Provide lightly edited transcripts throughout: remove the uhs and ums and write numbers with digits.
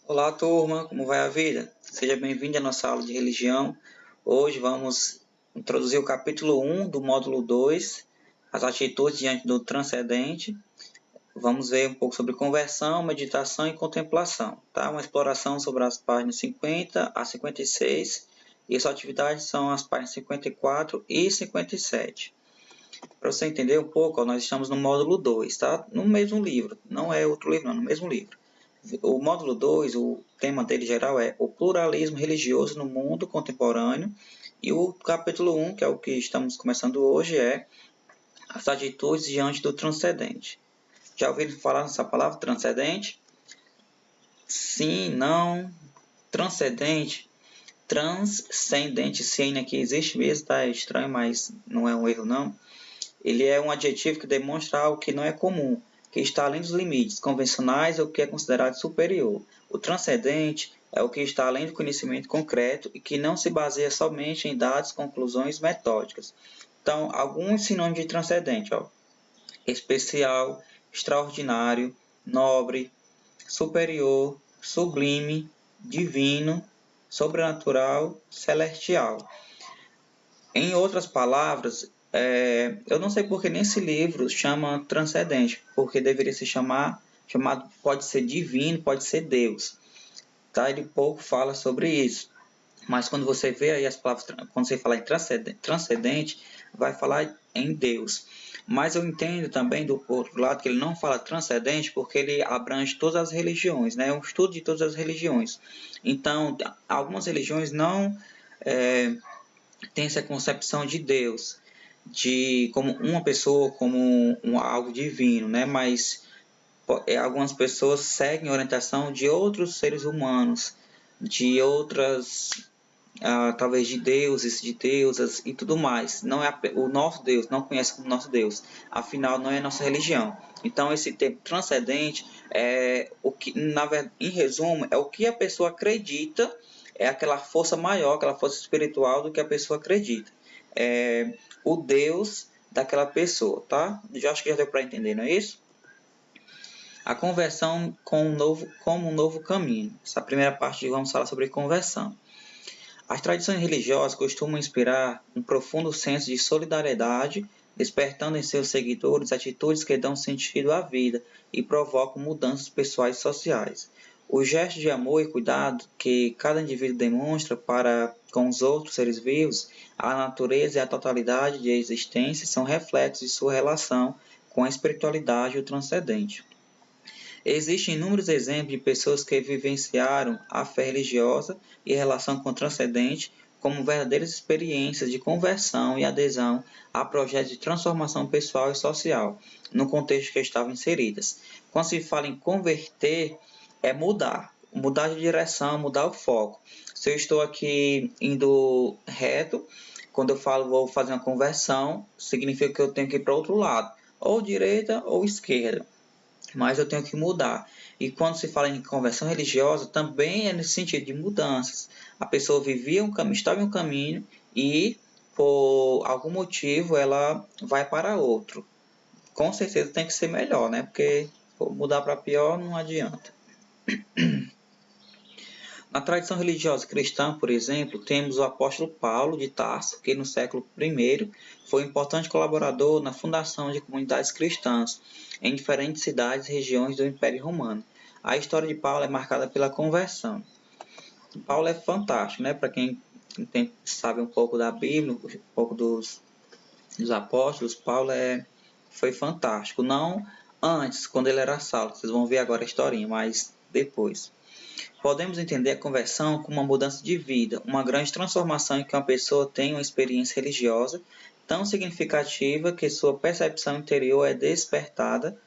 Olá, turma, como vai a vida? Seja bem-vindo à nossa aula de religião. Hoje vamos introduzir o capítulo 1 do módulo 2, as atitudes diante do transcendente. Vamos ver um pouco sobre conversão, meditação e contemplação, tá? Uma exploração sobre as páginas 50 a 56 e suas atividades são as páginas 54 e 57. Para você entender um pouco, nós estamos no módulo 2, tá? No mesmo livro, não é outro livro, não, no mesmo livro. O módulo 2, o tema dele geral é o pluralismo religioso no mundo contemporâneo, e o capítulo 1, que é o que estamos começando hoje, é as atitudes diante do transcendente. Já ouviram falar nessa palavra, transcendente? Sim, não, transcendente, transcendente, sim, aqui existe mesmo, tá? É estranho, mas não é um erro não. Ele é um adjetivo que demonstra algo que não é comum, que está além dos limites convencionais ou que é considerado superior. O transcendente é o que está além do conhecimento concreto e que não se baseia somente em dados, conclusões metódicas. Então, alguns sinônimos de transcendente, ó: especial, extraordinário, nobre, superior, sublime, divino, sobrenatural, celestial. Em outras palavras, eu não sei porque nesse livro chama transcendente, porque deveria se chamado pode ser divino, pode ser Deus. Tá? Ele pouco fala sobre isso. Mas quando você vê aí as palavras, quando você fala em transcendente, vai falar em Deus. Mas eu entendo também do outro lado que ele não fala transcendente porque ele abrange todas as religiões, né? É um estudo de todas as religiões. Então, algumas religiões não tem essa concepção de Deus, de como uma pessoa, como algo divino, né? Mas algumas pessoas seguem a orientação de outros seres humanos, de outras, talvez de deuses, de deusas e tudo mais. Não é o nosso Deus, não conhece como nosso Deus. Afinal, não é nossa religião. Então, esse termo transcendente é o que, em resumo, é o que a pessoa acredita, é aquela força maior, aquela força espiritual do que a pessoa acredita. É o Deus daquela pessoa, tá? Já acho que já deu para entender, não é isso? A conversão como um novo caminho. Essa primeira parte vamos falar sobre conversão. As tradições religiosas costumam inspirar um profundo senso de solidariedade, despertando em seus seguidores atitudes que dão sentido à vida e provocam mudanças pessoais e sociais. Os gestos de amor e cuidado que cada indivíduo demonstra para com os outros seres vivos, a natureza e a totalidade de existência são reflexos de sua relação com a espiritualidade e o transcendente. Existem inúmeros exemplos de pessoas que vivenciaram a fé religiosa e a relação com o transcendente como verdadeiras experiências de conversão e adesão a projetos de transformação pessoal e social, no contexto que estavam inseridas. Quando se fala em converter, é mudar de direção, mudar o foco. Se eu estou aqui indo reto, quando eu falo vou fazer uma conversão, significa que eu tenho que ir para o outro lado, ou direita ou esquerda, mas eu tenho que mudar. E quando se fala em conversão religiosa, também é nesse sentido de mudanças. A pessoa vivia um caminho, estava em um caminho e por algum motivo ela vai para outro. Com certeza tem que ser melhor, né? Porque mudar para pior não adianta. Na tradição religiosa cristã, por exemplo, temos o apóstolo Paulo de Tarso, que no século I foi um importante colaborador na fundação de comunidades cristãs em diferentes cidades e regiões do Império Romano. A história de Paulo é marcada pela conversão. Paulo é fantástico, né? Para quem sabe um pouco da Bíblia, um pouco dos apóstolos, Paulo foi fantástico. Não antes, quando ele era Saulo, vocês vão ver agora a historinha, mas depois. Podemos entender a conversão como uma mudança de vida, uma grande transformação em que uma pessoa tem uma experiência religiosa tão significativa que sua percepção interior é despertada,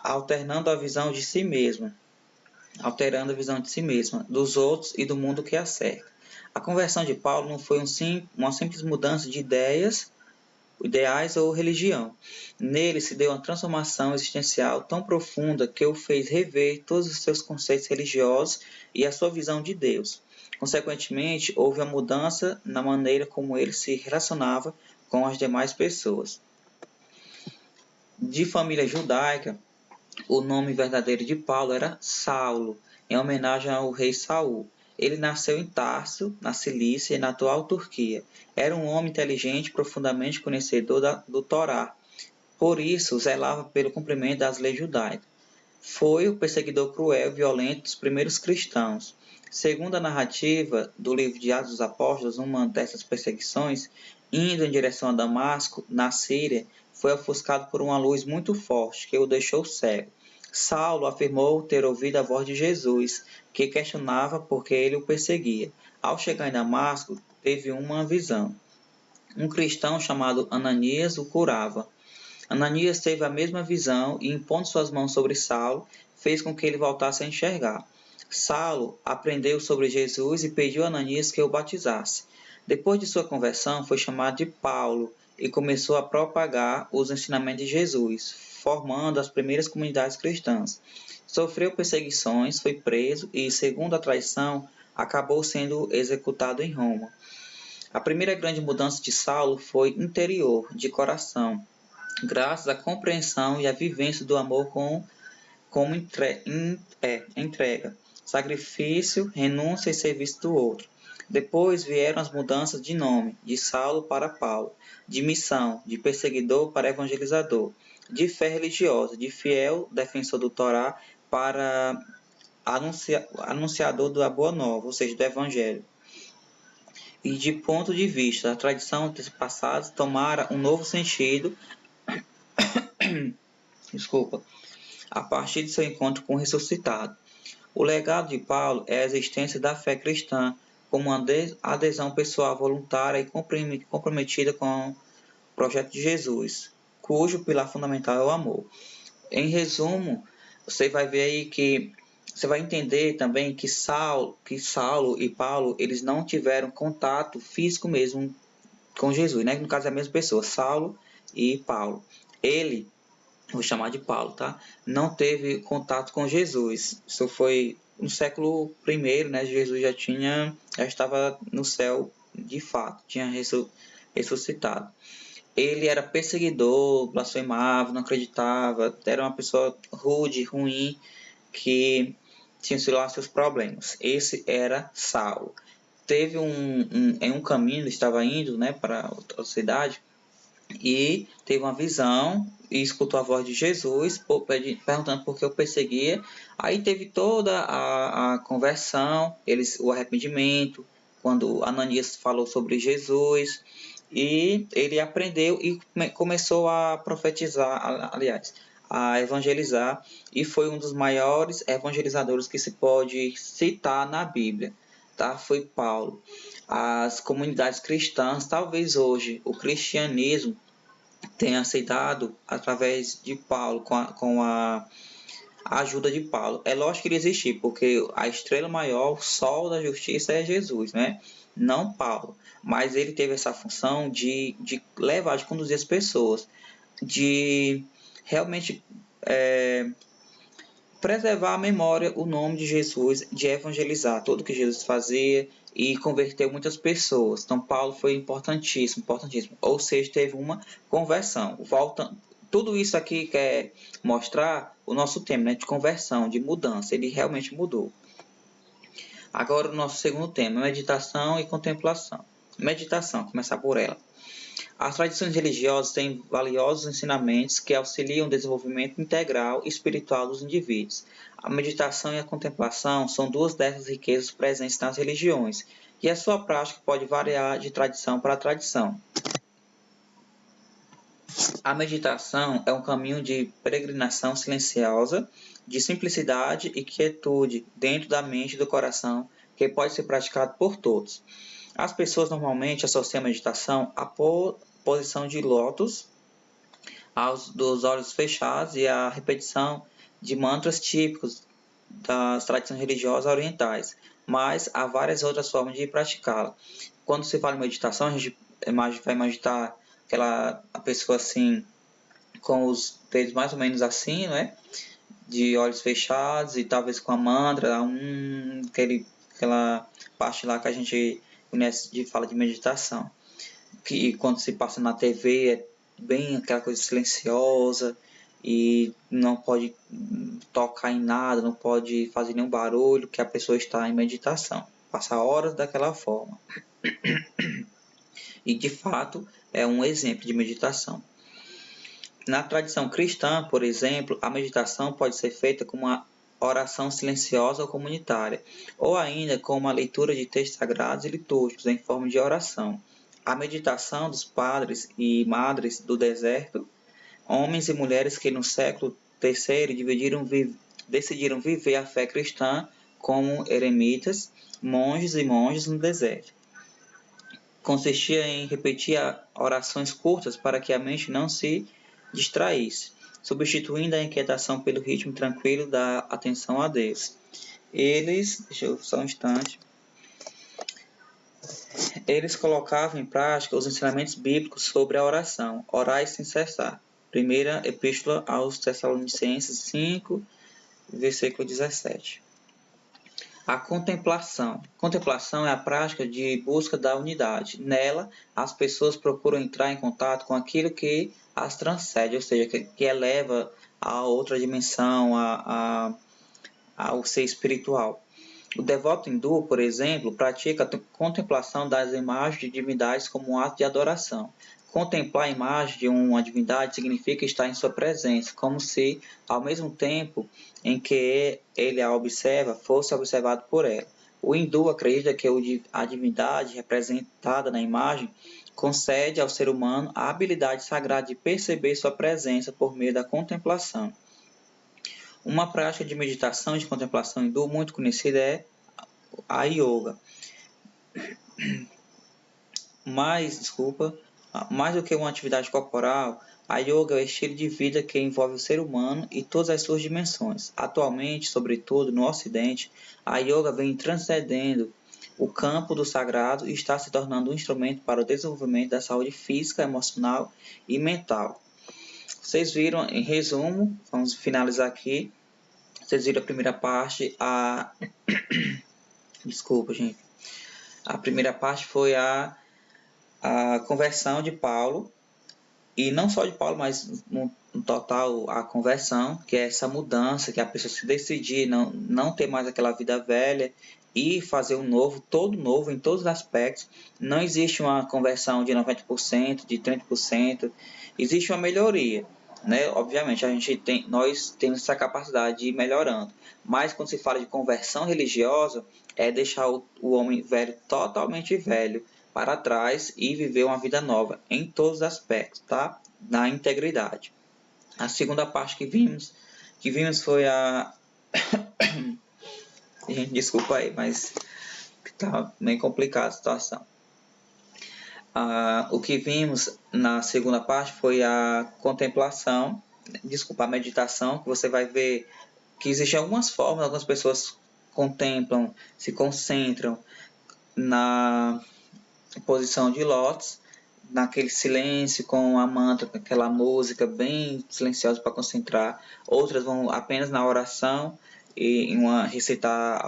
alterando a visão de si mesma, alterando a visão de si mesma, dos outros e do mundo que a cerca. A conversão de Paulo não foi uma simples mudança de ideais ou religião. Nele se deu uma transformação existencial tão profunda que o fez rever todos os seus conceitos religiosos e a sua visão de Deus. Consequentemente, houve uma mudança na maneira como ele se relacionava com as demais pessoas. De família judaica, O nome verdadeiro de Paulo era Saulo, em homenagem ao rei Saul. Ele nasceu em Tarso, na Cilícia, na atual Turquia. Era um homem inteligente, profundamente conhecedor do Torá. Por isso, zelava pelo cumprimento das leis judaicas. Foi o perseguidor cruel e violento dos primeiros cristãos. Segundo a narrativa do livro de Atos dos Apóstolos, uma dessas perseguições, indo em direção a Damasco, na Síria, foi ofuscado por uma luz muito forte que o deixou cego. Saulo afirmou ter ouvido a voz de Jesus, que questionava por que ele o perseguia. Ao chegar em Damasco, teve uma visão. Um cristão chamado Ananias o curava. Ananias teve a mesma visão e, impondo suas mãos sobre Saulo, fez com que ele voltasse a enxergar. Saulo aprendeu sobre Jesus e pediu a Ananias que o batizasse. Depois de sua conversão, foi chamado de Paulo e começou a propagar os ensinamentos de Jesus, formando as primeiras comunidades cristãs. Sofreu perseguições, foi preso e, segundo a tradição, acabou sendo executado em Roma. A primeira grande mudança de Saulo foi interior, de coração, graças à compreensão e à vivência do amor como entrega, sacrifício, renúncia e serviço do outro. Depois vieram as mudanças de nome, de Saulo para Paulo, de missão, de perseguidor para evangelizador, de fé religiosa, de fiel defensor do Torá para anunciador da Boa Nova, ou seja, do Evangelho. E de ponto de vista da tradição dos passados tomara um novo sentido a partir de seu encontro com o ressuscitado. O legado de Paulo é a existência da fé cristã como uma adesão pessoal voluntária e comprometida com o projeto de Jesus, cujo pilar fundamental é o amor. Em resumo, você vai ver aí que você vai entender também que Saulo e Paulo eles não tiveram contato físico mesmo com Jesus, né? No caso é a mesma pessoa, Saulo e Paulo. Ele, vou chamar de Paulo, tá? Não teve contato com Jesus. Isso foi no século I, né? Jesus já estava no céu de fato, tinha ressuscitado. Ele era perseguidor, blasfemava, não acreditava, era uma pessoa rude, ruim, que tinha seus problemas. Esse era Saulo. Teve em um caminho, estava indo, né, para outra cidade, e teve uma visão e escutou a voz de Jesus perguntando por que eu perseguia. Aí teve toda a conversão, o arrependimento, quando Ananias falou sobre Jesus, e ele aprendeu e começou a profetizar, aliás, a evangelizar, e foi um dos maiores evangelizadores que se pode citar na Bíblia. Tá? Foi Paulo. As comunidades cristãs, talvez hoje o cristianismo tenha se dado através de Paulo, com a ajuda de Paulo. É lógico que ele existiu, porque a estrela maior, o sol da justiça é Jesus, né? Não Paulo. Mas ele teve essa função de levar, de conduzir as pessoas, de realmente preservar a memória, o nome de Jesus, de evangelizar tudo que Jesus fazia e converteu muitas pessoas. Então Paulo foi importantíssimo, importantíssimo. Ou seja, teve uma conversão. Tudo isso aqui quer mostrar o nosso tema, né, de conversão, de mudança. Ele realmente mudou. Agora o nosso segundo tema, meditação e contemplação. Meditação, começar por ela. As tradições religiosas têm valiosos ensinamentos que auxiliam o desenvolvimento integral e espiritual dos indivíduos. A meditação e a contemplação são duas dessas riquezas presentes nas religiões, e a sua prática pode variar de tradição para tradição. A meditação é um caminho de peregrinação silenciosa, de simplicidade e quietude dentro da mente e do coração, que pode ser praticado por todos. As pessoas normalmente associam a meditação à posição de lótus, dos olhos fechados e à repetição de mantras típicos das tradições religiosas orientais, mas há várias outras formas de praticá-la. Quando se fala em meditação, a gente vai imaginar a pessoa assim, com os dedos mais ou menos assim, né? De olhos fechados e talvez com a mantra, aquela parte lá que a gente conhece fala de meditação, que quando se passa na TV é bem aquela coisa silenciosa e não pode tocar em nada, não pode fazer nenhum barulho, que a pessoa está em meditação. Passa horas daquela forma. E de fato é um exemplo de meditação. Na tradição cristã, por exemplo, a meditação pode ser feita como uma oração silenciosa ou comunitária, ou ainda com uma leitura de textos sagrados e litúrgicos em forma de oração. A meditação dos padres e madres do deserto, homens e mulheres que no século III decidiram viver a fé cristã como eremitas, monges e monjas no deserto. Consistia em repetir orações curtas para que a mente não se distraísse, substituindo a inquietação pelo ritmo tranquilo da atenção a Deus. Deixa eu só um instante. Eles colocavam em prática os ensinamentos bíblicos sobre a oração, orai sem cessar. Primeira Epístola aos Tessalonicenses 5, versículo 17. A contemplação. Contemplação é a prática de busca da unidade. Nela, as pessoas procuram entrar em contato com aquilo que as transcende, ou seja, que eleva a outra dimensão, ao ser espiritual. O devoto hindu, por exemplo, pratica a contemplação das imagens de divindades como um ato de adoração. Contemplar a imagem de uma divindade significa estar em sua presença, como se, ao mesmo tempo em que ele a observa, fosse observado por ela. O hindu acredita que a divindade representada na imagem concede ao ser humano a habilidade sagrada de perceber sua presença por meio da contemplação. Uma prática de meditação e de contemplação hindu muito conhecida é a yoga. Mais do que uma atividade corporal, a yoga é o estilo de vida que envolve o ser humano e todas as suas dimensões. Atualmente, sobretudo no Ocidente, a yoga vem transcendendo o campo do sagrado e está se tornando um instrumento para o desenvolvimento da saúde física, emocional e mental. Vocês viram, em resumo, vamos finalizar aqui. Vocês viram a primeira parte, Desculpa, gente. A primeira parte foi a conversão de Paulo, e não só de Paulo, mas no total a conversão, que é essa mudança, que a pessoa se decidir, não ter mais aquela vida velha e fazer um novo, todo novo em todos os aspectos. Não existe uma conversão de 90%, de 30%, existe uma melhoria. Né? Obviamente, nós temos essa capacidade de ir melhorando, mas quando se fala de conversão religiosa, é deixar o homem velho totalmente velho para trás e viver uma vida nova em todos os aspectos, tá? Na integridade. A segunda parte que vimos foi a gente, desculpa aí, mas tá bem complicada a situação. O que vimos na segunda parte foi a contemplação, a meditação, que você vai ver que existem algumas formas, algumas pessoas contemplam, se concentram na posição de lótus, naquele silêncio com a mantra, com aquela música bem silenciosa para concentrar. Outras vão apenas na oração e recitar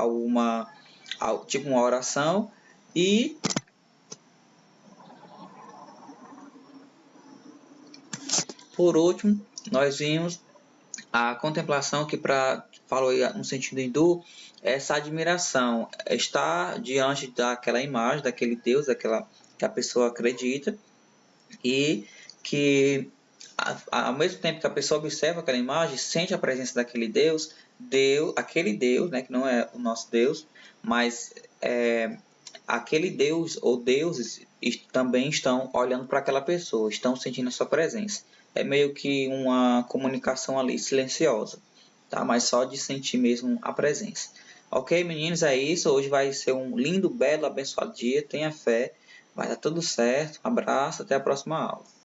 tipo uma oração. E por último, nós vimos a contemplação, que falou no sentido hindu, essa admiração, estar diante daquela imagem, daquele Deus, que a pessoa acredita, e que ao mesmo tempo que a pessoa observa aquela imagem, sente a presença daquele Deus, aquele Deus, né, que não é o nosso Deus, mas aquele Deus ou deuses também estão olhando para aquela pessoa, estão sentindo a sua presença. É meio que uma comunicação ali silenciosa, tá? Mas só de sentir mesmo a presença. Ok, meninos, é isso. Hoje vai ser um lindo, belo, abençoado dia. Tenha fé. Vai dar tudo certo. Abraço. Até a próxima aula.